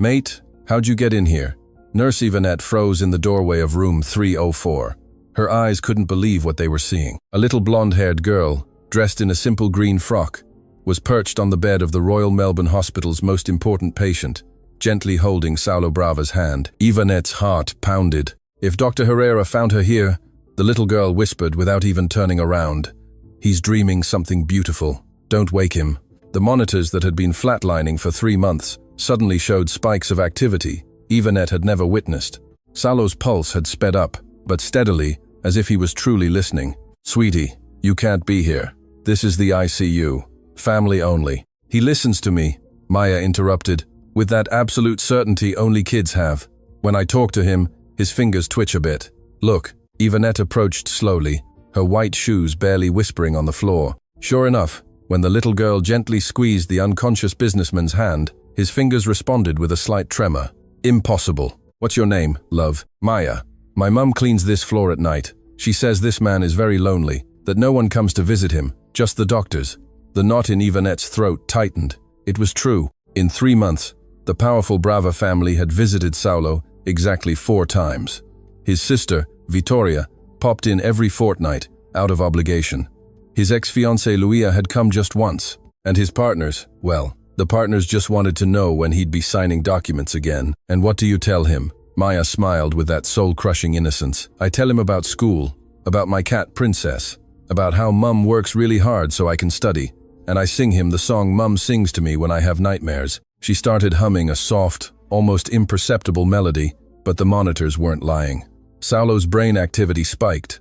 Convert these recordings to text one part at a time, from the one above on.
Mate, how'd you get in here? Nurse Yvonette froze in the doorway of room 304. Her eyes couldn't believe what they were seeing. A little blonde-haired girl, dressed in a simple green frock, was perched on the bed of the Royal Melbourne Hospital's most important patient, gently holding Saulo Brava's hand. Yvonette's heart pounded. If Dr. Herrera found her here, the little girl whispered without even turning around, "He's dreaming something beautiful. Don't wake him." The monitors that had been flatlining for 3 months suddenly showed spikes of activity Yvonette had never witnessed. Saulo's pulse had sped up, but steadily, as if he was truly listening. "Sweetie, you can't be here. This is the ICU. Family only." "He listens to me," Maya interrupted, with that absolute certainty only kids have. "When I talk to him, his fingers twitch a bit. Look." Yvonette approached slowly, her white shoes barely whispering on the floor. Sure enough, when the little girl gently squeezed the unconscious businessman's hand, his fingers responded with a slight tremor. "Impossible. What's your name, love?" "Maya. My mum cleans this floor at night. She says this man is very lonely, that no one comes to visit him, just the doctors." The knot in Yvonette's throat tightened. It was true. In 3 months, the powerful Brava family had visited Saulo exactly 4 times. His sister, Vittoria, popped in every fortnight, out of obligation. His ex-fiancée Luia had come just once. And his partners, well, the partners just wanted to know when he'd be signing documents again. "And what do you tell him?" Maya smiled with that soul-crushing innocence. "I tell him about school, about my cat Princess, about how Mum works really hard so I can study, and I sing him the song Mum sings to me when I have nightmares." She started humming a soft, almost imperceptible melody, but the monitors weren't lying. Saulo's brain activity spiked.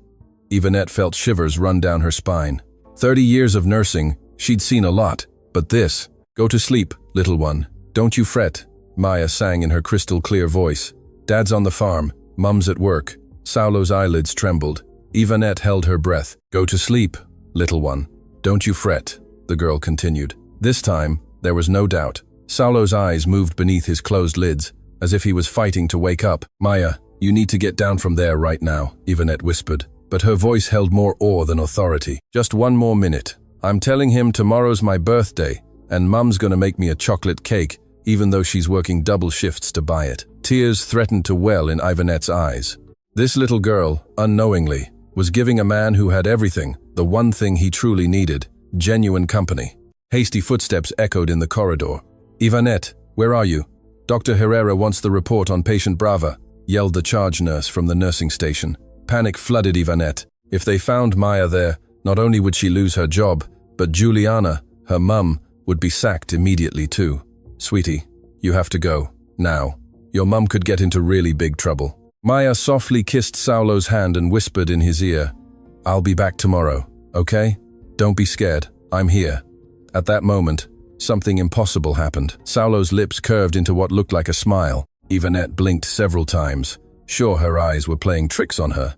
Yvonette felt shivers run down her spine. 30 years of nursing, she'd seen a lot, but this— "Go to sleep, little one. Don't you fret," Maya sang in her crystal-clear voice. "Dad's on the farm, Mum's at work." Saulo's eyelids trembled. Yvonette held her breath. "Go to sleep, little one. Don't you fret," the girl continued. This time, there was no doubt. Saulo's eyes moved beneath his closed lids, as if he was fighting to wake up. "Maya, you need to get down from there right now," Yvonette whispered, but her voice held more awe than authority. "Just 1 more minute. I'm telling him tomorrow's my birthday, and Mum's gonna make me a chocolate cake, even though she's working double shifts to buy it." Tears threatened to well in Yvonette's eyes. This little girl, unknowingly, was giving a man who had everything, the one thing he truly needed, genuine company. Hasty footsteps echoed in the corridor. "Yvonette, where are you?" "Dr. Herrera wants the report on patient Brava," yelled the charge nurse from the nursing station. Panic flooded Yvonette. If they found Maya there, not only would she lose her job, but Juliana, her mum, would be sacked immediately too. "Sweetie, you have to go. Now. Your mum could get into really big trouble." Maya softly kissed Saulo's hand and whispered in his ear, "I'll be back tomorrow, okay? Don't be scared. I'm here." At that moment, something impossible happened. Saulo's lips curved into what looked like a smile. Yvonette blinked several times. Sure, her eyes were playing tricks on her.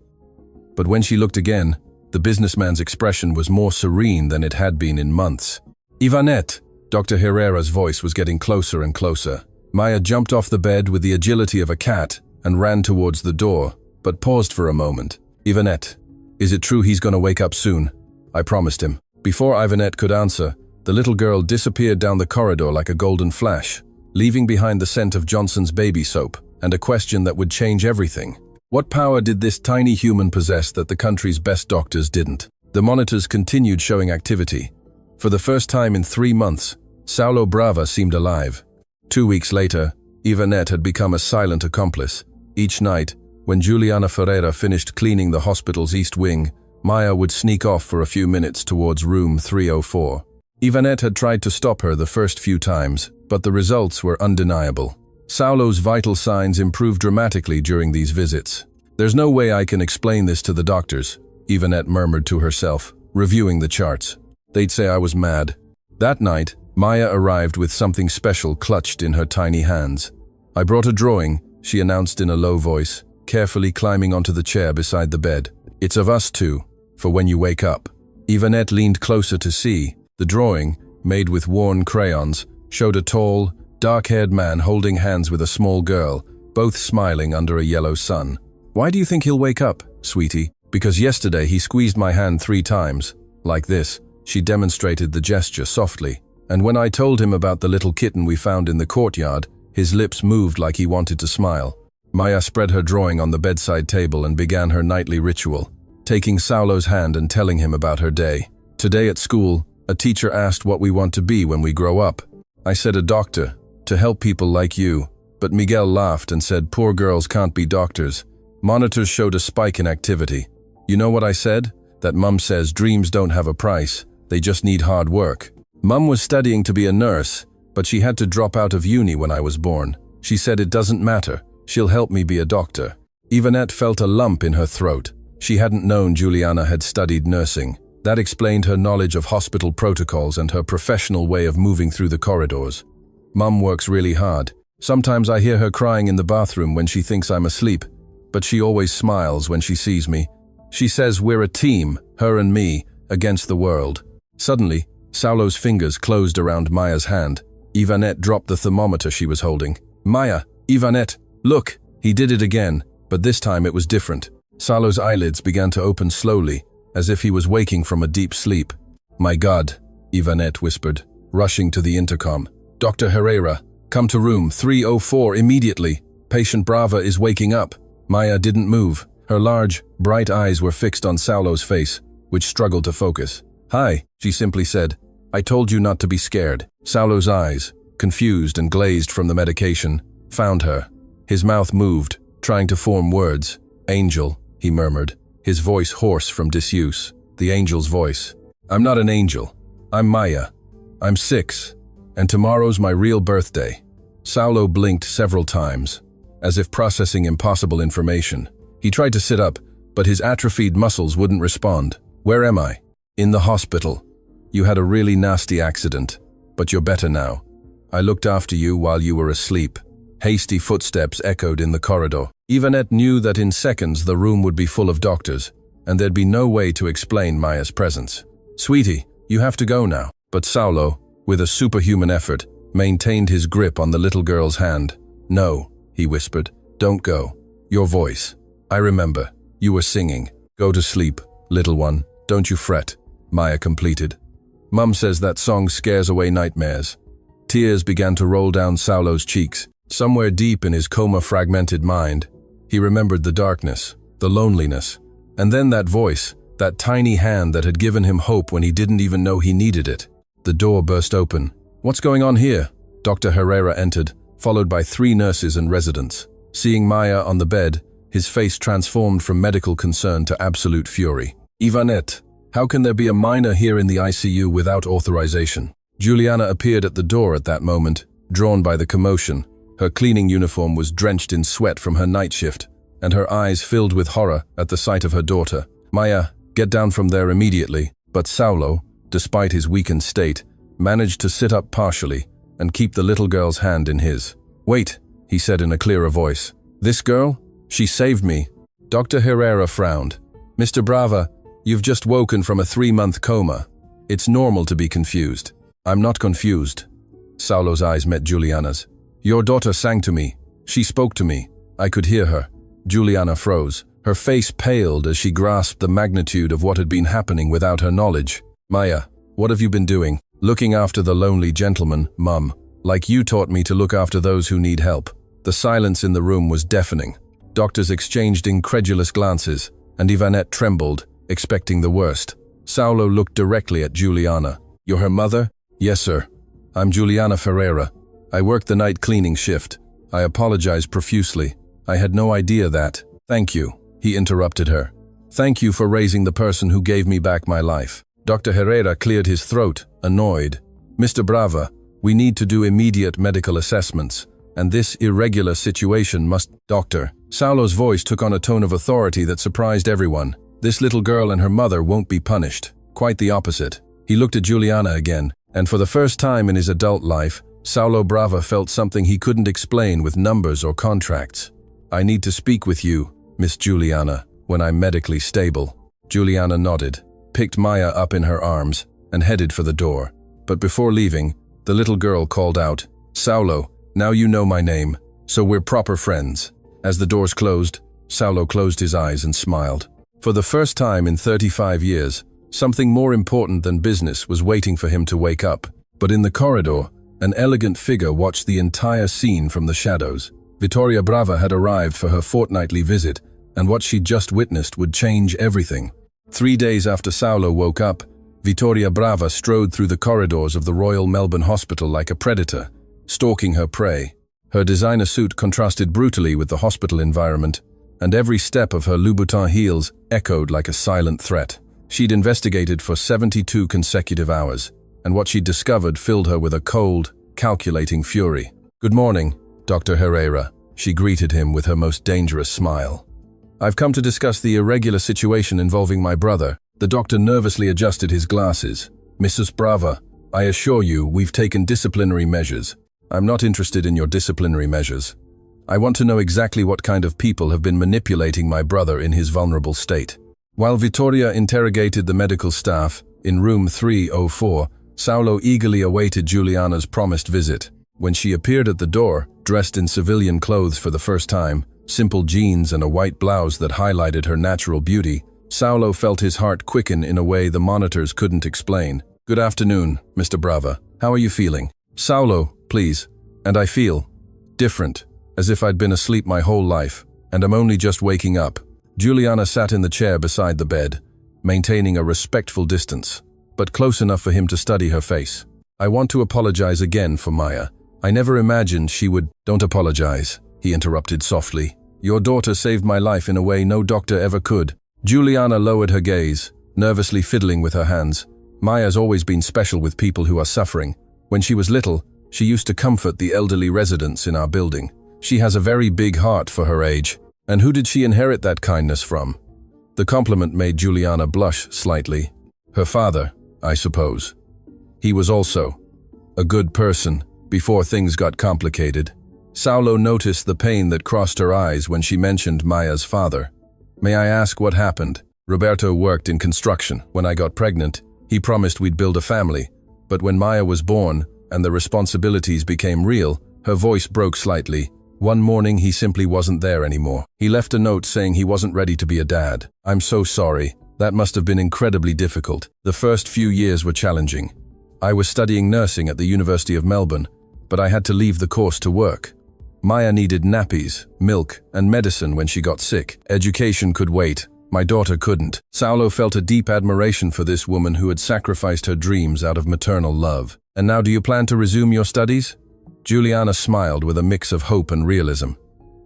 But when she looked again, the businessman's expression was more serene than it had been in months. "Yvonette!" Dr. Herrera's voice was getting closer and closer. Maya jumped off the bed with the agility of a cat and ran towards the door, but paused for a moment. "Yvonette, is it true he's gonna wake up soon? I promised him." Before Yvonette could answer, the little girl disappeared down the corridor like a golden flash, leaving behind the scent of Johnson's baby soap and a question that would change everything. What power did this tiny human possess that the country's best doctors didn't? The monitors continued showing activity. For the first time in 3 months, Saulo Brava seemed alive. 2 weeks later, Yvonette had become a silent accomplice. Each night, when Juliana Ferreira finished cleaning the hospital's east wing, Maya would sneak off for a few minutes towards room 304. Yvonette had tried to stop her the first few times, but the results were undeniable. Saulo's vital signs improved dramatically during these visits. "There's no way I can explain this to the doctors," Yvonette murmured to herself, reviewing the charts. "They'd say I was mad." That night, Maya arrived with something special clutched in her tiny hands. "I brought a drawing," she announced in a low voice, carefully climbing onto the chair beside the bed. "It's of us two, for when you wake up." Yvonette leaned closer to see. The drawing, made with worn crayons, showed a tall, dark-haired man holding hands with a small girl, both smiling under a yellow sun. "Why do you think he'll wake up, sweetie?" "Because yesterday he squeezed my hand 3 times. Like this." She demonstrated the gesture softly. "And when I told him about the little kitten we found in the courtyard, His lips moved like he wanted to smile. Maya spread her drawing on the bedside table and began her nightly ritual, taking Saulo's hand and telling him about her day. Today at school, a teacher asked what we want to be when we grow up. I said a doctor, to help people like you, but Miguel laughed and said poor girls can't be doctors. Monitors showed a spike in activity. You know what I said? That Mum says dreams don't have a price, they just need hard work. Mum was studying to be a nurse, but she had to drop out of uni when I was born. She said it doesn't matter, she'll help me be a doctor. Yvonette felt a lump in her throat. She hadn't known Juliana had studied nursing. That explained her knowledge of hospital protocols and her professional way of moving through the corridors. Mum works really hard. Sometimes I hear her crying in the bathroom when she thinks I'm asleep, but she always smiles when she sees me. She says we're a team, her and me, against the world. Suddenly, Saulo's fingers closed around Maya's hand. Yvonette dropped the thermometer she was holding. Maya, Yvonette, look! He did it again, but this time it was different. Saulo's eyelids began to open slowly, as if he was waking from a deep sleep. My God, Yvonette whispered, rushing to the intercom. Dr. Herrera, come to room 304 immediately. Patient Brava is waking up. Maya didn't move. Her large, bright eyes were fixed on Saulo's face, which struggled to focus. Hi, she simply said. I told you not to be scared. Saulo's eyes, confused and glazed from the medication, found her. His mouth moved, trying to form words. Angel, he murmured, his voice hoarse from disuse. The angel's voice. I'm not an angel. I'm Maya. I'm 6, and tomorrow's my real birthday. Saulo blinked several times, as if processing impossible information. He tried to sit up, but his atrophied muscles wouldn't respond. Where am I? In the hospital. You had a really nasty accident, but you're better now. I looked after you while you were asleep. Hasty footsteps echoed in the corridor. Yvonette knew that in seconds the room would be full of doctors, and there'd be no way to explain Maya's presence. Sweetie, you have to go now. But Saulo, with a superhuman effort, maintained his grip on the little girl's hand. No, he whispered, don't go. Your voice. I remember. You were singing. Go to sleep, little one. Don't you fret. Maya completed. Mum says that song scares away nightmares. Tears began to roll down Saulo's cheeks. Somewhere deep in his coma-fragmented mind, he remembered the darkness, the loneliness, and then that voice, that tiny hand that had given him hope when he didn't even know he needed it. The door burst open. What's going on here? Dr. Herrera entered, followed by 3 nurses and residents. Seeing Maya on the bed, his face transformed from medical concern to absolute fury. Yvonette, how can there be a minor here in the ICU without authorization? Juliana appeared at the door at that moment, drawn by the commotion. Her cleaning uniform was drenched in sweat from her night shift, and her eyes filled with horror at the sight of her daughter. Maya, get down from there immediately. But Saulo, despite his weakened state, managed to sit up partially and keep the little girl's hand in his. Wait, he said in a clearer voice. This girl? She saved me. Dr. Herrera frowned. Mr. Brava, you've just woken from a 3-month coma. It's normal to be confused. I'm not confused. Saulo's eyes met Juliana's. Your daughter sang to me. She spoke to me. I could hear her. Juliana froze. Her face paled as she grasped the magnitude of what had been happening without her knowledge. Maya, what have you been doing? Looking after the lonely gentleman, Mum. Like you taught me to look after those who need help. The silence in the room was deafening. Doctors exchanged incredulous glances, and Yvonette trembled, expecting the worst. Saulo looked directly at Juliana. You're her mother? Yes, sir. I'm Juliana Ferreira. I work the night cleaning shift. I apologize profusely. I had no idea that. Thank you, he interrupted her. Thank you for raising the person who gave me back my life. Dr. Herrera cleared his throat, annoyed. Mr. Brava, we need to do immediate medical assessments, and this irregular situation must… Doctor. Saulo's voice took on a tone of authority that surprised everyone. This little girl and her mother won't be punished. Quite the opposite. He looked at Juliana again, and for the first time in his adult life, Saulo Brava felt something he couldn't explain with numbers or contracts. I need to speak with you, Miss Juliana, when I'm medically stable. Juliana nodded, picked Maya up in her arms, and headed for the door. But before leaving, the little girl called out, Saulo, now you know my name, so we're proper friends. As the doors closed, Saulo closed his eyes and smiled. For the first time in 35 years, something more important than business was waiting for him to wake up. But in the corridor, An elegant figure watched the entire scene from the shadows. Vittoria Brava had arrived for her fortnightly visit, and what she'd just witnessed would change everything. 3 days after Saulo woke up, Vittoria Brava strode through the corridors of the Royal Melbourne Hospital like a predator, stalking her prey. Her designer suit contrasted brutally with the hospital environment, and every step of her Louboutin heels echoed like a silent threat. She'd investigated for 72 consecutive hours, and what she'd discovered filled her with a cold, calculating fury. "Good morning, Dr. Herrera," she greeted him with her most dangerous smile. "I've come to discuss the irregular situation involving my brother." The doctor nervously adjusted his glasses. "Mrs. Brava, I assure you we've taken disciplinary measures." "I'm not interested in your disciplinary measures. I want to know exactly what kind of people have been manipulating my brother in his vulnerable state." While Vittoria interrogated the medical staff in room 304, Saulo eagerly awaited Giuliana's promised visit. When she appeared at the door, dressed in civilian clothes for the first time, simple jeans and a white blouse that highlighted her natural beauty, Saulo felt his heart quicken in a way the monitors couldn't explain. "Good afternoon, Mr. Brava. How are you feeling?" "Saulo, please. And I feel different, as if I'd been asleep my whole life, and I'm only just waking up." Giuliana sat in the chair beside the bed, maintaining a respectful distance, but close enough for him to study her face. "I want to apologize again for Maya. I never imagined she would—" "Don't apologize," he interrupted softly. "Your daughter saved my life in a way no doctor ever could." Giuliana lowered her gaze, nervously fiddling with her hands. "Maya's always been special with people who are suffering. When she was little, she used to comfort the elderly residents in our building. She has a very big heart for her age. And who did she inherit that kindness from?" The compliment made Giuliana blush slightly. "Her father, I suppose. He was also a good person before things got complicated." Saulo noticed the pain that crossed her eyes when she mentioned Maya's father. "May I ask what happened?" "Roberto worked in construction. When I got pregnant, he promised we'd build a family. But when Maya was born and the responsibilities became real, her voice broke slightly. One morning he simply wasn't there anymore. He left a note saying he wasn't ready to be a dad. I'm so sorry. That must have been incredibly difficult. The first few years were challenging. I was studying nursing at the University of Melbourne, but I had to leave the course to work. Maya needed nappies, milk, and medicine when she got sick. Education could wait. My daughter couldn't." Saulo felt a deep admiration for this woman who had sacrificed her dreams out of maternal love. "And now do you plan to resume your studies?" Giuliana smiled with a mix of hope and realism.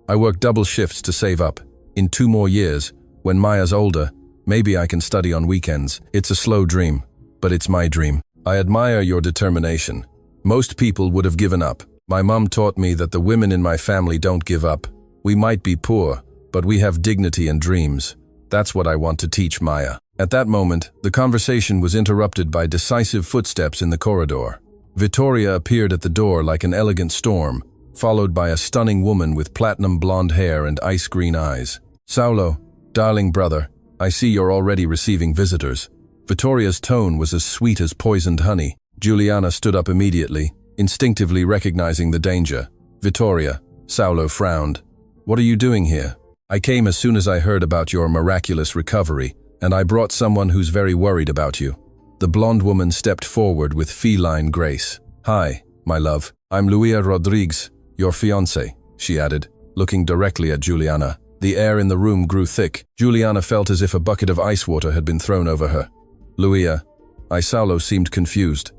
"I work double shifts to save up. In 2 more years, when Maya's older, maybe I can study on weekends. It's a slow dream, but it's my dream." "I admire your determination. Most people would have given up. My mom taught me that the women in my family don't give up. We might be poor, but we have dignity and dreams. That's what I want to teach Maya." At that moment, the conversation was interrupted by decisive footsteps in the corridor. Vittoria appeared at the door like an elegant storm, followed by a stunning woman with platinum blonde hair and ice green eyes. "Saulo, darling brother, I see you're already receiving visitors." Vittoria's tone was as sweet as poisoned honey. Giuliana stood up immediately, instinctively recognizing the danger. "Vittoria," Saulo frowned. "What are you doing here?" "I came as soon as I heard about your miraculous recovery, and I brought someone who's very worried about you." The blonde woman stepped forward with feline grace. "Hi, my love. I'm Luia Rodriguez, your fiancé," she added, looking directly at Giuliana. The air in the room grew thick. Giuliana felt as if a bucket of ice water had been thrown over her. "Luia," Saulo seemed confused.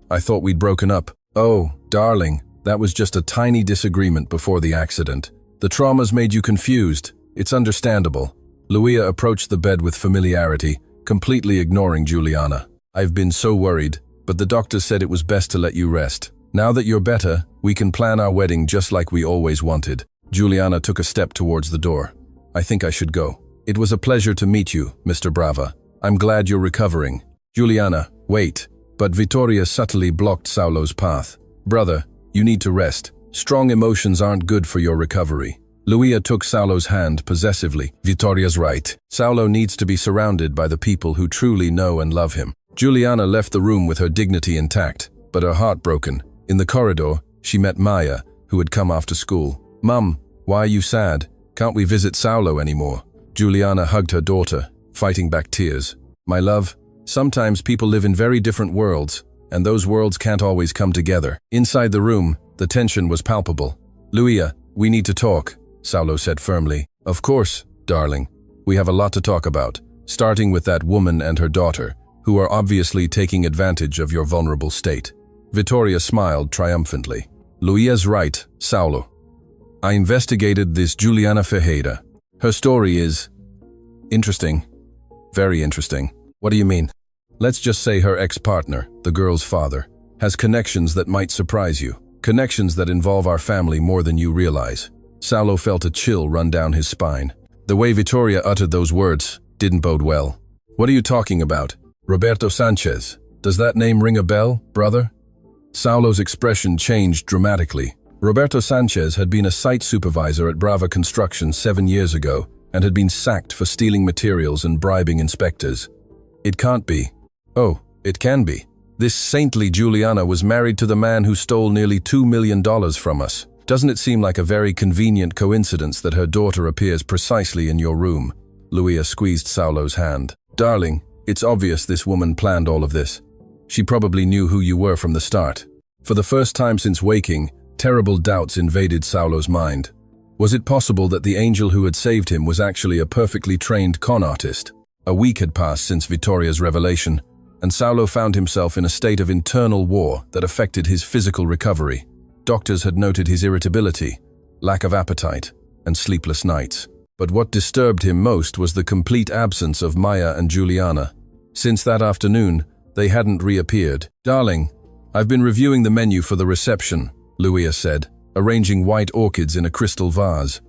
"I thought we'd broken up." "Oh, darling, that was just a tiny disagreement before the accident. The traumas made you confused. It's understandable." Luia approached the bed with familiarity, completely ignoring Giuliana. "I've been so worried, but the doctor said it was best to let you rest. Now that you're better, we can plan our wedding just like we always wanted." Giuliana took a step towards the door. "I think I should go." "It was a pleasure to meet you, Mr. Brava. I'm glad you're recovering." "Giuliana, wait." But Vittoria subtly blocked Saulo's path. "Brother, you need to rest. Strong emotions aren't good for your recovery." Luia took Saulo's hand possessively. "Vittoria's right. Saulo needs to be surrounded by the people who truly know and love him." Giuliana left the room with her dignity intact, but her heart broken. In the corridor, she met Maya, who had come after school. "Mum, why are you sad? Can't we visit Saulo anymore?" Giuliana hugged her daughter, fighting back tears. "My love, sometimes people live in very different worlds, and those worlds can't always come together. Inside the room, the tension was palpable. "Luia, we need to talk," Saulo said firmly. "Of course, darling. We have a lot to talk about, starting with that woman and her daughter, who are obviously taking advantage of your vulnerable state." Vittoria smiled triumphantly. "Luia's right, Saulo. I investigated this Juliana Ferreira. Her story is interesting. Very interesting." "What do you mean?" "Let's just say her ex-partner, the girl's father, has connections that might surprise you. Connections that involve our family more than you realize." Saulo felt a chill run down his spine. The way Vittoria uttered those words didn't bode well. "What are you talking about? Roberto Sanchez? Does that name ring a bell, brother?" Saulo's expression changed dramatically. Roberto Sanchez had been a site supervisor at Brava Construction 7 years ago and had been sacked for stealing materials and bribing inspectors. "It can't be." "Oh, it can be. This saintly Juliana was married to the man who stole nearly $2 million from us. Doesn't it seem like a very convenient coincidence that her daughter appears precisely in your room?" Luia squeezed Saulo's hand. "Darling, it's obvious this woman planned all of this. She probably knew who you were from the start." For the first time since waking, terrible doubts invaded Saulo's mind. Was it possible that the angel who had saved him was actually a perfectly trained con artist? A week had passed since Vittoria's revelation, and Saulo found himself in a state of internal war that affected his physical recovery. Doctors had noted his irritability, lack of appetite, and sleepless nights. But what disturbed him most was the complete absence of Maya and Juliana. Since that afternoon, they hadn't reappeared. "Darling, I've been reviewing the menu for the reception," Luia said, arranging white orchids in a crystal vase.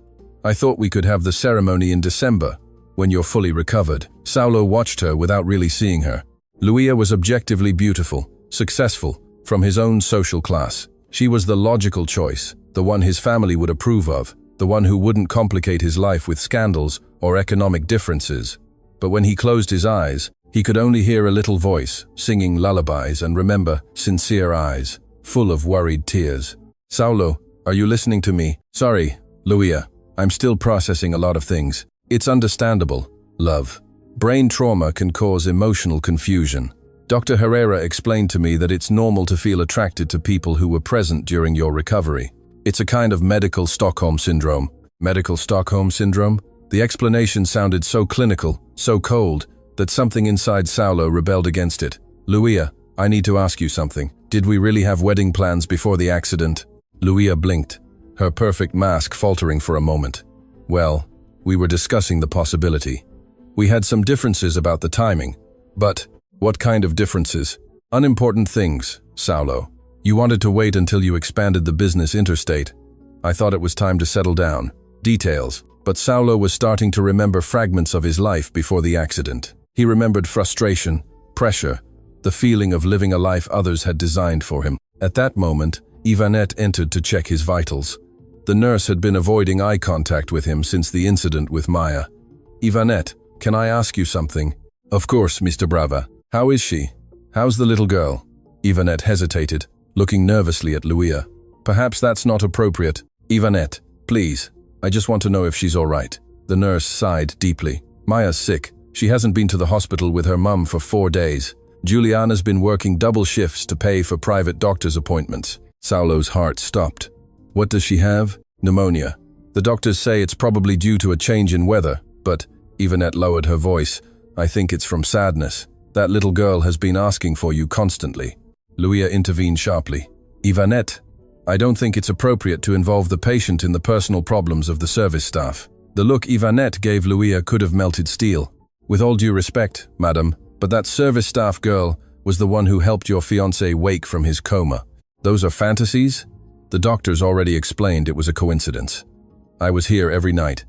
"I thought we could have the ceremony in December, when you're fully recovered." Saulo watched her without really seeing her. Luia was objectively beautiful, successful, from his own social class. She was the logical choice, the one his family would approve of, the one who wouldn't complicate his life with scandals or economic differences. But when he closed his eyes, he could only hear a little voice, singing lullabies and remember sincere eyes, full of worried tears. "Saulo, are you listening to me?" "Sorry, Luia, I'm still processing a lot of things." "It's understandable, love. Brain trauma can cause emotional confusion. Dr. Herrera explained to me that it's normal to feel attracted to people who were present during your recovery. It's a kind of medical Stockholm syndrome." Medical Stockholm syndrome? The explanation sounded so clinical, so cold, that something inside Saulo rebelled against it. "Luia, I need to ask you something. Did we really have wedding plans before the accident?" Luia blinked, her perfect mask faltering for a moment. "Well, we were discussing the possibility. We had some differences about the timing. But what kind of differences?" "Unimportant things, Saulo. You wanted to wait until you expanded the business interstate. I thought it was time to settle down. Details." But Saulo was starting to remember fragments of his life before the accident. He remembered frustration, pressure, the feeling of living a life others had designed for him. At that moment, Ivanette entered to check his vitals. The nurse had been avoiding eye contact with him since the incident with Maya. "Ivanette, can I ask you something?" "Of course, Mr. Brava. How is she? How's the little girl?" Ivanette hesitated, looking nervously at Luia. "Perhaps that's not appropriate." "Ivanette, please. I just want to know if she's all right." The nurse sighed deeply. "Maya's sick. She hasn't been to the hospital with her mum for 4 days. Juliana's been working double shifts to pay for private doctor's appointments." Saulo's heart stopped. "What does she have?" "Pneumonia. The doctors say it's probably due to a change in weather, but," Ivanette lowered her voice, "I think it's from sadness. That little girl has been asking for you constantly." Luia intervened sharply. "Ivanette, I don't think it's appropriate to involve the patient in the personal problems of the service staff." The look Ivanette gave Luia could have melted steel. "With all due respect, madam, but that service staff girl was the one who helped your fiancé wake from his coma. Those are fantasies? The doctors already explained it was a coincidence. I was here every night.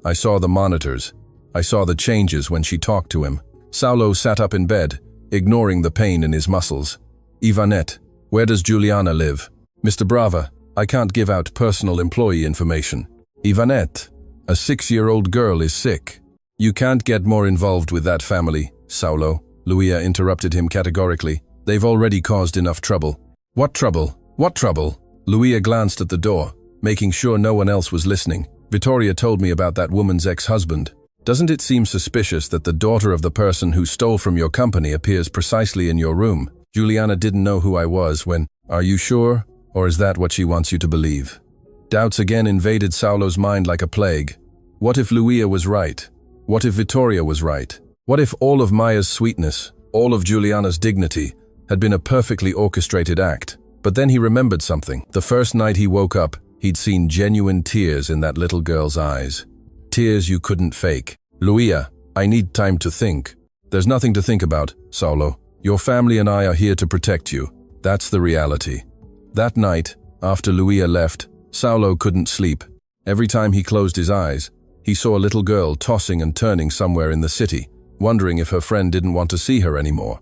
I saw the monitors. I saw the changes when she talked to him." Saulo sat up in bed, ignoring the pain in his muscles. "Ivanette, where does Juliana live?" "Mr. Brava, I can't give out personal employee information." "Ivanette, a 6-year-old girl is sick. You can't get more involved with that family, Saulo," Luia interrupted him categorically. "They've already caused enough trouble." "What trouble? What trouble?" Luia glanced at the door, making sure no one else was listening. "Vittoria told me about that woman's ex-husband. Doesn't it seem suspicious that the daughter of the person who stole from your company appears precisely in your room?" Juliana didn't know who I was when, "Are you sure? Or is that what she wants you to believe?" Doubts again invaded Saulo's mind like a plague. What if Luia was right? What if Vittoria was right? What if all of Maya's sweetness, all of Juliana's dignity, had been a perfectly orchestrated act? But then he remembered something. The first night he woke up, he'd seen genuine tears in that little girl's eyes. Tears you couldn't fake. "Luia, I need time to think." "There's nothing to think about, Saulo. Your family and I are here to protect you. That's the reality." That night, after Luia left, Saulo couldn't sleep. Every time he closed his eyes, he saw a little girl tossing and turning somewhere in the city, wondering if her friend didn't want to see her anymore.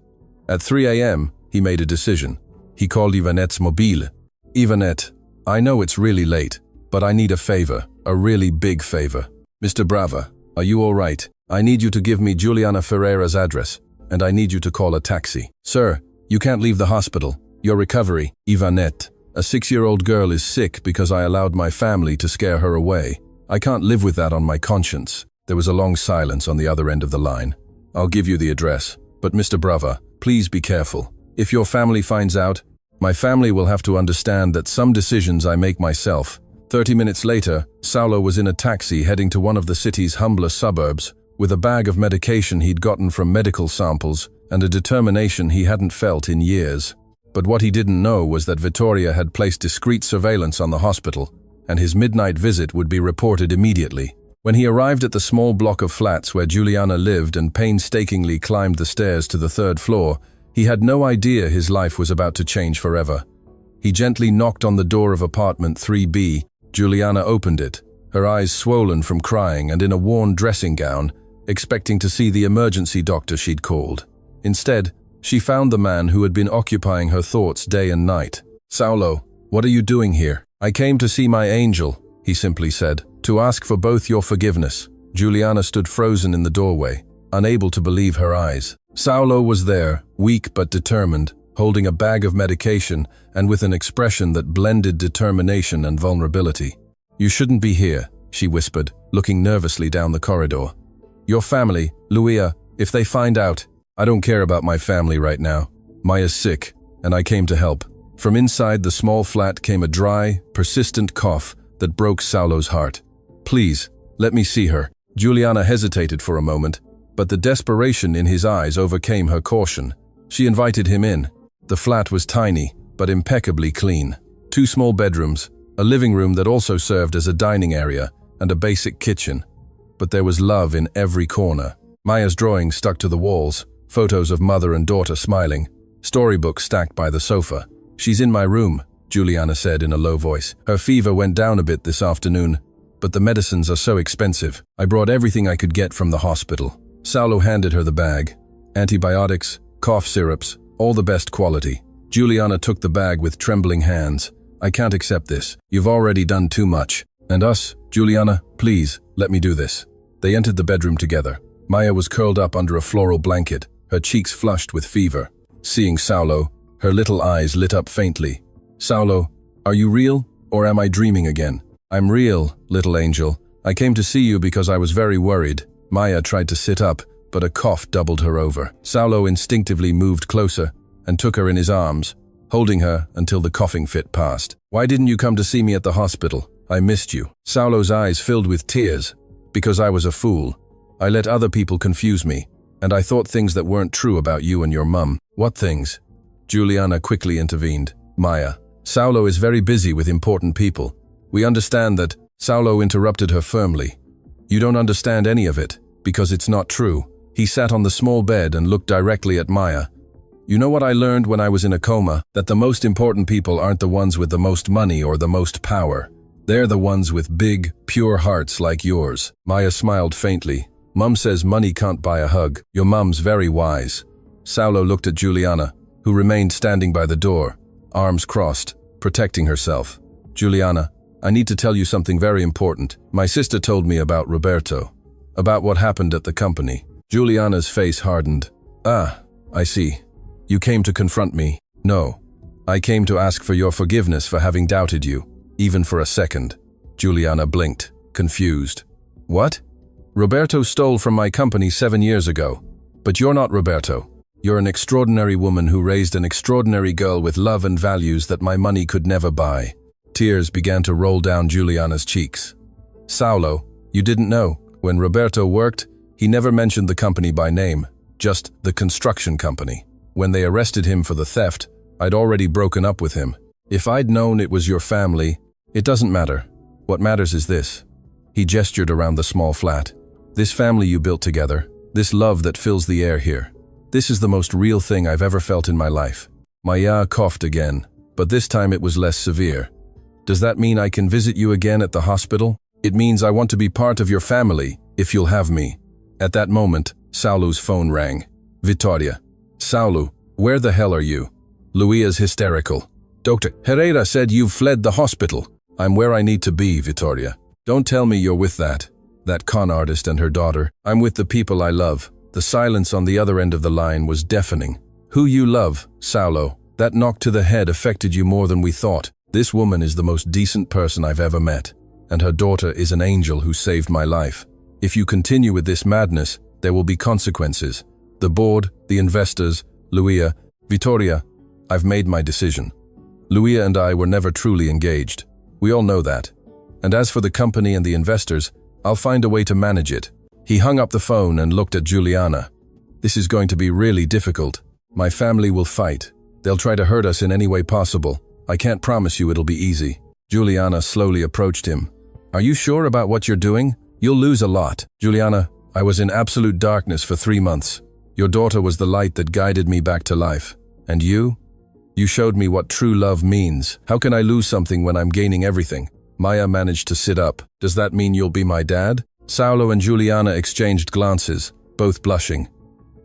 At 3 a.m., he made a decision. He called Ivanette's mobile. "Ivanette, I know it's really late, but I need a favor, a really big favor. Mr. Brava, are you all right? I need you to give me Juliana Ferreira's address, and I need you to call a taxi." "Sir, you can't leave the hospital. Your recovery, Ivanette. A 6-year-old girl is sick because I allowed my family to scare her away. I can't live with that on my conscience." There was a long silence on the other end of the line. "I'll give you the address, but Mr. Brava, please be careful. If your family finds out, my family will have to understand that some decisions I make myself." 30 minutes later, Saulo was in a taxi heading to one of the city's humbler suburbs, with a bag of medication he'd gotten from medical samples and a determination he hadn't felt in years. But what he didn't know was that Vittoria had placed discreet surveillance on the hospital, and his midnight visit would be reported immediately. When he arrived at the small block of flats where Juliana lived and painstakingly climbed the stairs to the 3rd floor, he had no idea his life was about to change forever. He gently knocked on the door of apartment 3B. Juliana opened it, her eyes swollen from crying and in a worn dressing gown, expecting to see the emergency doctor she'd called. Instead, she found the man who had been occupying her thoughts day and night. "Saulo, what are you doing here?" "I came to see my angel," he simply said, "to ask for both your forgiveness." Juliana stood frozen in the doorway, unable to believe her eyes. Saulo was there, weak but determined, holding a bag of medication and with an expression that blended determination and vulnerability. "You shouldn't be here," she whispered, looking nervously down the corridor. "Your family, Luia, if they find out..." "I don't care about my family right now. Maya's sick, and I came to help." From inside the small flat came a dry, persistent cough that broke Saulo's heart. "Please, let me see her." Juliana hesitated for a moment, but the desperation in his eyes overcame her caution. She invited him in. The flat was tiny, but impeccably clean. 2 small bedrooms, a living room that also served as a dining area, and a basic kitchen. But there was love in every corner. Maya's drawings stuck to the walls, photos of mother and daughter smiling, storybooks stacked by the sofa. "She's in my room," Juliana said in a low voice. "Her fever went down a bit this afternoon, but the medicines are so expensive. I brought everything I could get from the hospital." Saulo handed her the bag. Antibiotics, cough syrups, all the best quality. Juliana took the bag with trembling hands. "I can't accept this. You've already done too much. And us, Juliana, please, let me do this." They entered the bedroom together. Maya was curled up under a floral blanket, her cheeks flushed with fever. Seeing Saulo, her little eyes lit up faintly. "Saulo, are you real, or am I dreaming again?" "I'm real, little angel. I came to see you because I was very worried." Maya tried to sit up, but a cough doubled her over. Saulo instinctively moved closer and took her in his arms, holding her until the coughing fit passed. "Why didn't you come to see me at the hospital? I missed you." Saulo's eyes filled with tears. "Because I was a fool. I let other people confuse me, and I thought things that weren't true about you and your mum." "What things?" Juliana quickly intervened. "Maya, Saulo is very busy with important people. We understand that." Saulo interrupted her firmly. "You don't understand any of it, because it's not true." He sat on the small bed and looked directly at Maya. "You know what I learned when I was in a coma? That the most important people aren't the ones with the most money or the most power. They're the ones with big, pure hearts like yours." Maya smiled faintly. "Mum says money can't buy a hug. Your mum's very wise." Saulo looked at Juliana, who remained standing by the door, arms crossed, protecting herself. "Juliana, I need to tell you something very important. My sister told me about Roberto, about what happened at the company." Juliana's face hardened. "Ah, I see. You came to confront me." "No. I came to ask for your forgiveness for having doubted you, even for a second." Juliana blinked, confused. "What?" "Roberto stole from my company 7 years ago. But you're not Roberto. You're an extraordinary woman who raised an extraordinary girl with love and values that my money could never buy." Tears began to roll down Juliana's cheeks. "Saulo, you didn't know. When Roberto worked, he never mentioned the company by name, just the construction company. When they arrested him for the theft, I'd already broken up with him. If I'd known it was your family, it doesn't matter. What matters is this." He gestured around the small flat. "This family you built together, this love that fills the air here. This is the most real thing I've ever felt in my life." Maya coughed again, but this time it was less severe. "Does that mean I can visit you again at the hospital? It means I want to be part of your family, if you'll have me." At that moment, Saulo's phone rang. "Vittoria." "Saulo, where the hell are you?" Luia's hysterical. "Dr. Herrera said you've fled the hospital." "I'm where I need to be, Vittoria. Don't tell me you're with that con artist and her daughter. I'm with the people I love." The silence on the other end of the line was deafening. "Who you love, Saulo? That knock to the head affected you more than we thought. This woman is the most decent person I've ever met, and her daughter is an angel who saved my life. If you continue with this madness, there will be consequences. The board, the investors, Luia, Vittoria, I've made my decision. Luia and I were never truly engaged. We all know that. And as for the company and the investors, I'll find a way to manage it." He hung up the phone and looked at Juliana. "This is going to be really difficult. My family will fight. They'll try to hurt us in any way possible. I can't promise you it'll be easy." Juliana slowly approached him. "Are you sure about what you're doing? You'll lose a lot." "Juliana, I was in absolute darkness for 3 months. Your daughter was the light that guided me back to life. And you? You showed me what true love means. How can I lose something when I'm gaining everything?" Maya managed to sit up. "Does that mean you'll be my dad?" Saulo and Juliana exchanged glances, both blushing.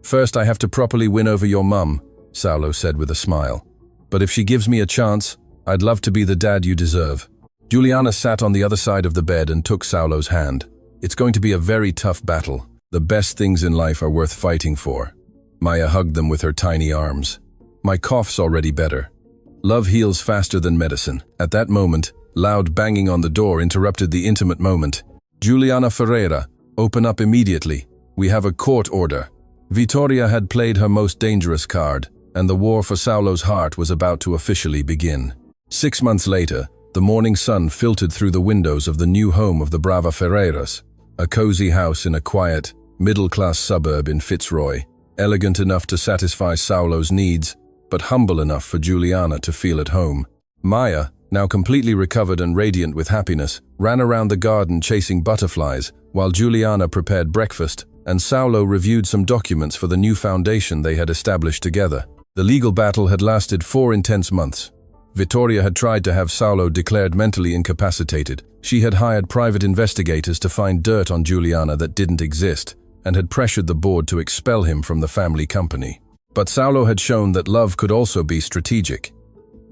"First, I have to properly win over your mum," Saulo said with a smile. "But if she gives me a chance, I'd love to be the dad you deserve." Juliana sat on the other side of the bed and took Saulo's hand. "It's going to be a very tough battle. The best things in life are worth fighting for." Maya hugged them with her tiny arms. "My cough's already better. Love heals faster than medicine." At that moment, loud banging on the door interrupted the intimate moment. "Juliana Ferreira, open up immediately. We have a court order." Vittoria had played her most dangerous card, and the war for Saulo's heart was about to officially begin. 6 months later, the morning sun filtered through the windows of the new home of the Brava Ferreiras, a cozy house in a quiet, middle-class suburb in Fitzroy, elegant enough to satisfy Saulo's needs, but humble enough for Juliana to feel at home. Maya, now completely recovered and radiant with happiness, ran around the garden chasing butterflies, while Juliana prepared breakfast, and Saulo reviewed some documents for the new foundation they had established together. The legal battle had lasted 4 intense months. Vittoria had tried to have Saulo declared mentally incapacitated. She had hired private investigators to find dirt on Juliana that didn't exist, and had pressured the board to expel him from the family company. But Saulo had shown that love could also be strategic.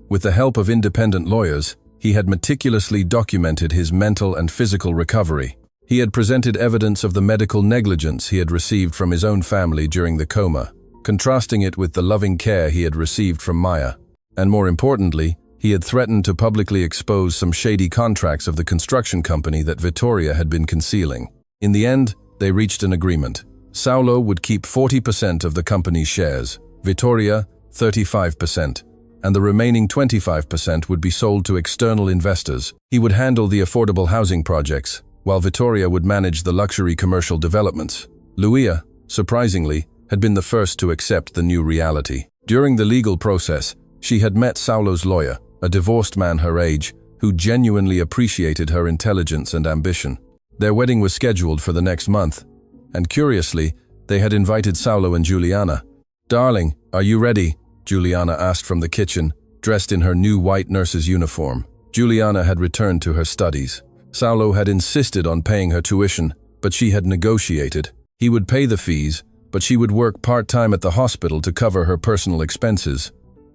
With the help of independent lawyers, he had meticulously documented his mental and physical recovery. He had presented evidence of the medical negligence he had received from his own family during the coma, contrasting it with the loving care he had received from Maya. And more importantly, he had threatened to publicly expose some shady contracts of the construction company that Vittoria had been concealing. In the end, they reached an agreement. Saulo would keep 40% of the company's shares, Vittoria 35%. And the remaining 25% would be sold to external investors. He would handle the affordable housing projects, while Vittoria would manage the luxury commercial developments. Luia, surprisingly, had been the first to accept the new reality. During the legal process, she had met Saulo's lawyer, a divorced man her age, who genuinely appreciated her intelligence and ambition. Their wedding was scheduled for the next month, and curiously, they had invited Saulo and Juliana. "Darling, are you ready?" Juliana asked from the kitchen, dressed in her new white nurse's uniform. Juliana had returned to her studies. Saulo had insisted on paying her tuition, but she had negotiated. He would pay the fees, but she would work part-time at the hospital to cover her personal expenses.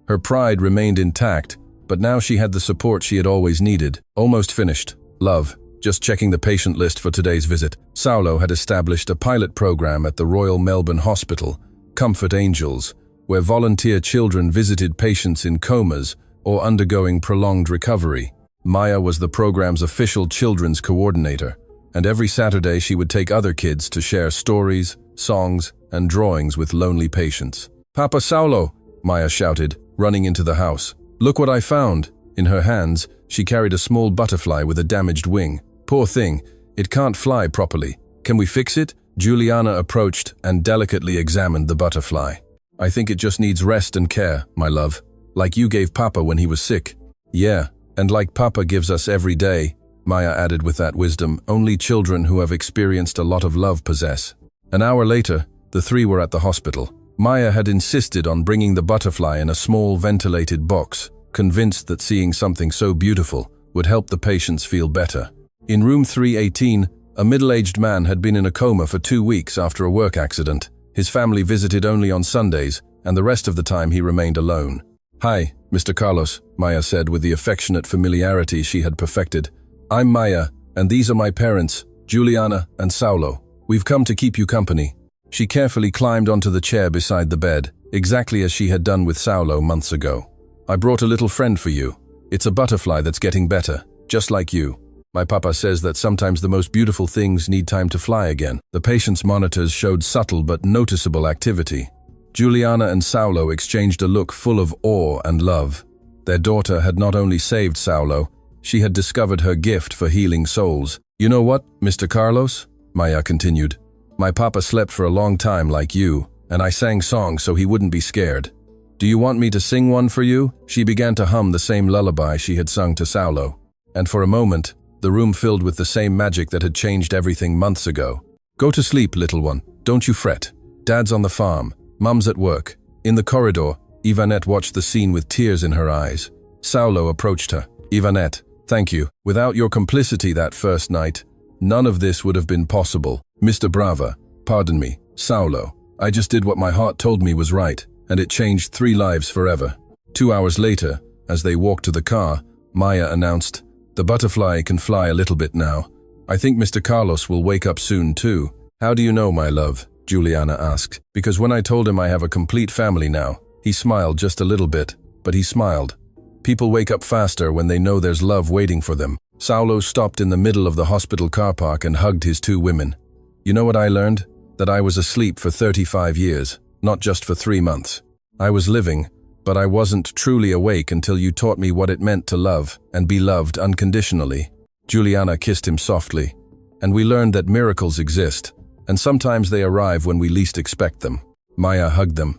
Her pride remained intact, but now she had the support she had always needed. Almost finished. Love. Just checking the patient list for today's visit. Saulo had established a pilot program at the Royal Melbourne Hospital, Comfort Angels, where volunteer children visited patients in comas or undergoing prolonged recovery. Maya was the program's official children's coordinator, and every Saturday she would take other kids to share stories, songs, and drawings with lonely patients. Papa Saulo, Maya shouted, running into the house. Look what I found. In her hands, she carried a small butterfly with a damaged wing. Poor thing, it can't fly properly. Can we fix it? Juliana approached and delicately examined the butterfly. I think it just needs rest and care, my love. Like you gave Papa when he was sick. Yeah, and like Papa gives us every day, Maya added with that wisdom, only children who have experienced a lot of love possess. An hour later, the three were at the hospital. Maya had insisted on bringing the butterfly in a small ventilated box, convinced that seeing something so beautiful would help the patients feel better. In room 318, a middle-aged man had been in a coma for 2 weeks after a work accident. His family visited only on Sundays, and the rest of the time he remained alone. Hi, Mr. Carlos, Maya said with the affectionate familiarity she had perfected. I'm Maya, and these are my parents, Juliana and Saulo. We've come to keep you company. She carefully climbed onto the chair beside the bed, exactly as she had done with Saulo months ago. I brought a little friend for you. It's a butterfly that's getting better, just like you. My papa says that sometimes the most beautiful things need time to fly again. The patient's monitors showed subtle but noticeable activity. Juliana and Saulo exchanged a look full of awe and love. Their daughter had not only saved Saulo, she had discovered her gift for healing souls. You know what, Mr. Carlos? Maya continued. My papa slept for a long time like you, and I sang songs so he wouldn't be scared. Do you want me to sing one for you? She began to hum the same lullaby she had sung to Saulo. And for a moment, the room filled with the same magic that had changed everything months ago. Go to sleep, little one. Don't you fret. Dad's on the farm. Mum's at work. In the corridor, Ivanette watched the scene with tears in her eyes. Saulo approached her. Ivanette, thank you. Without your complicity that first night, none of this would have been possible. Mr. Brava, pardon me, Saulo. I just did what my heart told me was right, and it changed 3 lives forever. 2 hours later, as they walked to the car, Maya announced, the butterfly can fly a little bit now. I think Mr. Carlos will wake up soon too. How do you know, my love? Juliana asked. Because when I told him I have a complete family now, he smiled just a little bit, but he smiled. People wake up faster when they know there's love waiting for them. Saulo stopped in the middle of the hospital car park and hugged his 2 women. You know what I learned? That I was asleep for 35 years, not just for 3 months. I was living, but I wasn't truly awake until you taught me what it meant to love and be loved unconditionally. Juliana kissed him softly, and we learned that miracles exist, and sometimes they arrive when we least expect them. Maya hugged them.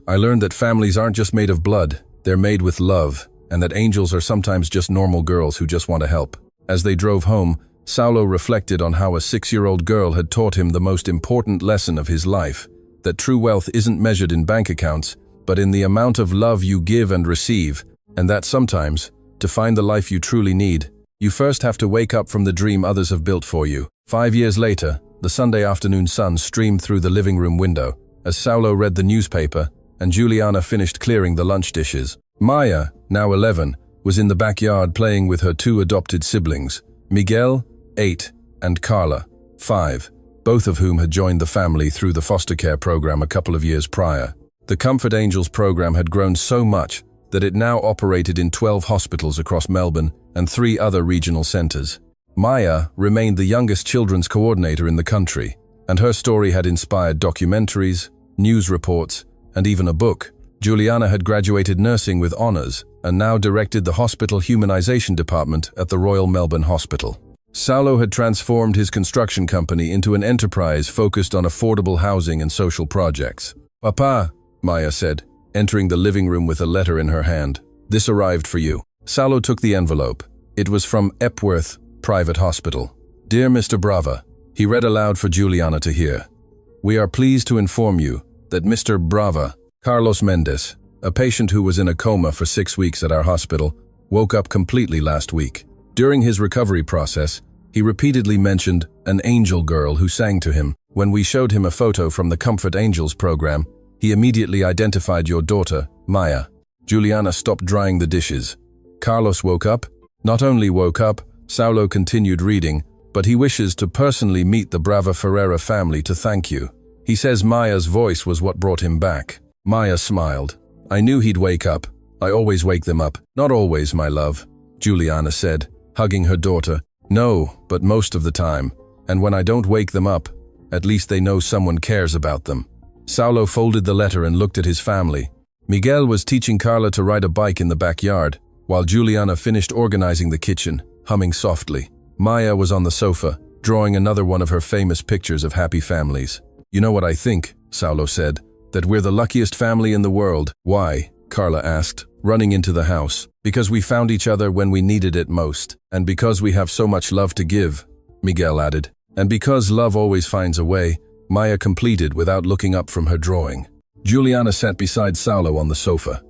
I learned that families aren't just made of blood, they're made with love, and that angels are sometimes just normal girls who just want to help. As they drove home, Saulo reflected on how a 6-year-old girl had taught him the most important lesson of his life, that true wealth isn't measured in bank accounts, but in the amount of love you give and receive, and that sometimes, to find the life you truly need, you first have to wake up from the dream others have built for you. 5 years later, the Sunday afternoon sun streamed through the living room window, as Saulo read the newspaper, and Juliana finished clearing the lunch dishes. Maya, now 11, was in the backyard playing with her 2 adopted siblings, Miguel, 8, and Carla, 5, both of whom had joined the family through the foster care program a couple of years prior. The Comfort Angels program had grown so much that it now operated in 12 hospitals across Melbourne and 3 other regional centers. Maya remained the youngest children's coordinator in the country, and her story had inspired documentaries, news reports, and even a book. Juliana had graduated nursing with honors and now directed the hospital humanization department at the Royal Melbourne Hospital. Saulo had transformed his construction company into an enterprise focused on affordable housing and social projects. Papa, Maya said, entering the living room with a letter in her hand. This arrived for you. Saulo took the envelope. It was from Epworth Private Hospital. Dear Mr. Brava, he read aloud for Juliana to hear. We are pleased to inform you that Mr. Brava, Carlos Mendes, a patient who was in a coma for 6 weeks at our hospital, woke up completely last week. During his recovery process, he repeatedly mentioned an angel girl who sang to him. When we showed him a photo from the Comfort Angels program, he immediately identified your daughter, Maya. Juliana stopped drying the dishes. Carlos woke up. Not only woke up, Saulo continued reading, but he wishes to personally meet the Brava Ferreira family to thank you. He says Maya's voice was what brought him back. Maya smiled. I knew he'd wake up. I always wake them up. Not always, my love, Juliana said, hugging her daughter. No, but most of the time. And when I don't wake them up, at least they know someone cares about them. Saulo folded the letter and looked at his family. Miguel was teaching Carla to ride a bike in the backyard, while Juliana finished organizing the kitchen, humming softly. Maya was on the sofa, drawing another one of her famous pictures of happy families. "You know what I think," Saulo said, "that we're the luckiest family in the world." "Why?" Carla asked, running into the house. "Because we found each other when we needed it most. And because we have so much love to give," Miguel added. "And because love always finds a way," Maya completed without looking up from her drawing. Juliana sat beside Saulo on the sofa.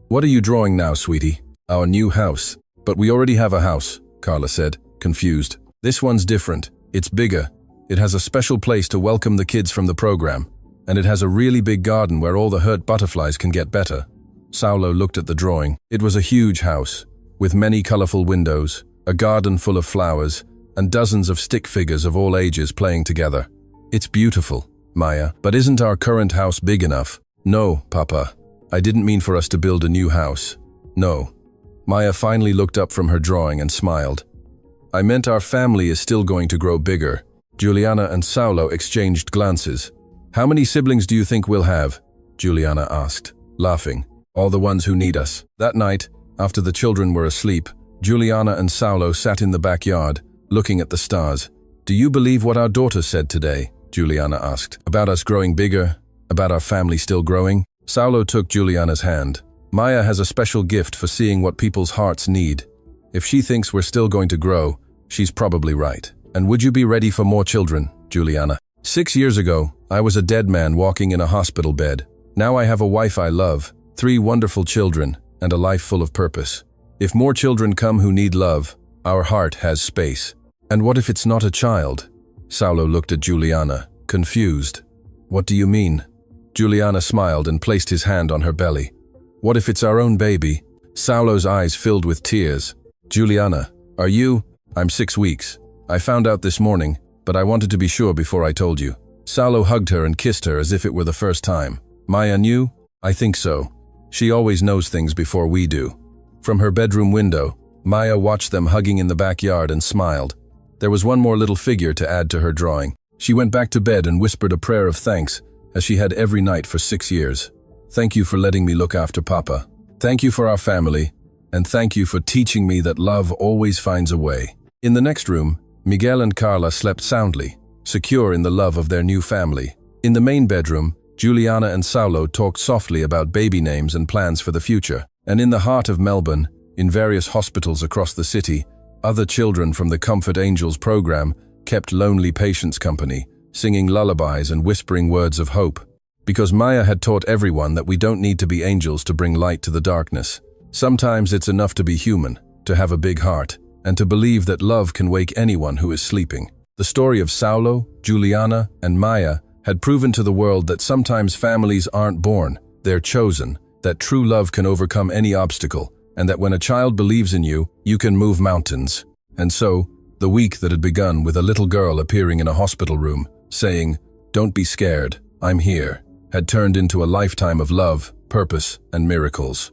"What are you drawing now, sweetie?" "Our new house." "But we already have a house," Carla said, confused. "This one's different. It's bigger. It has a special place to welcome the kids from the program. And it has a really big garden where all the hurt butterflies can get better." Saulo looked at the drawing. It was a huge house, with many colorful windows, a garden full of flowers, and dozens of stick figures of all ages playing together. "It's beautiful, Maya, but isn't our current house big enough?" "No, Papa. I didn't mean for us to build a new house. No." Maya finally looked up from her drawing and smiled. "I meant our family is still going to grow bigger." Juliana and Saulo exchanged glances. "How many siblings do you think we'll have?" Juliana asked, laughing. "All the ones who need us." That night, after the children were asleep, Juliana and Saulo sat in the backyard, looking at the stars. "Do you believe what our daughter said today?" Juliana asked. "About us growing bigger? About our family still growing?" Saulo took Juliana's hand. "Maya has a special gift for seeing what people's hearts need. If she thinks we're still going to grow, she's probably right. And would you be ready for more children, Juliana?" 6 years ago, I was a dead man walking in a hospital bed. Now I have a wife I love, 3 wonderful children, and a life full of purpose. If more children come who need love, our heart has space. And what if it's not a child? Saulo looked at Juliana, confused. "What do you mean?" Juliana smiled and placed his hand on her belly. "What if it's our own baby?" Saulo's eyes filled with tears. "Juliana, are you?" "I'm 6 weeks. I found out this morning, but I wanted to be sure before I told you." Saulo hugged her and kissed her as if it were the first time. "Maya knew?" "I think so. She always knows things before we do." From her bedroom window, Maya watched them hugging in the backyard and smiled. There was one more little figure to add to her drawing. She went back to bed and whispered a prayer of thanks, as she had every night for 6 years. "Thank you for letting me look after Papa. Thank you for our family, and thank you for teaching me that love always finds a way." In the next room, Miguel and Carla slept soundly, secure in the love of their new family. In the main bedroom, Juliana and Saulo talked softly about baby names and plans for the future. And in the heart of Melbourne, in various hospitals across the city, other children from the Comfort Angels program kept lonely patients company, singing lullabies and whispering words of hope. Because Maya had taught everyone that we don't need to be angels to bring light to the darkness. Sometimes it's enough to be human, to have a big heart, and to believe that love can wake anyone who is sleeping. The story of Saulo, Juliana, and Maya had proven to the world that sometimes families aren't born, they're chosen, that true love can overcome any obstacle, and that when a child believes in you, you can move mountains. And so, the week that had begun with a little girl appearing in a hospital room, saying, "Don't be scared, I'm here," had turned into a lifetime of love, purpose, and miracles.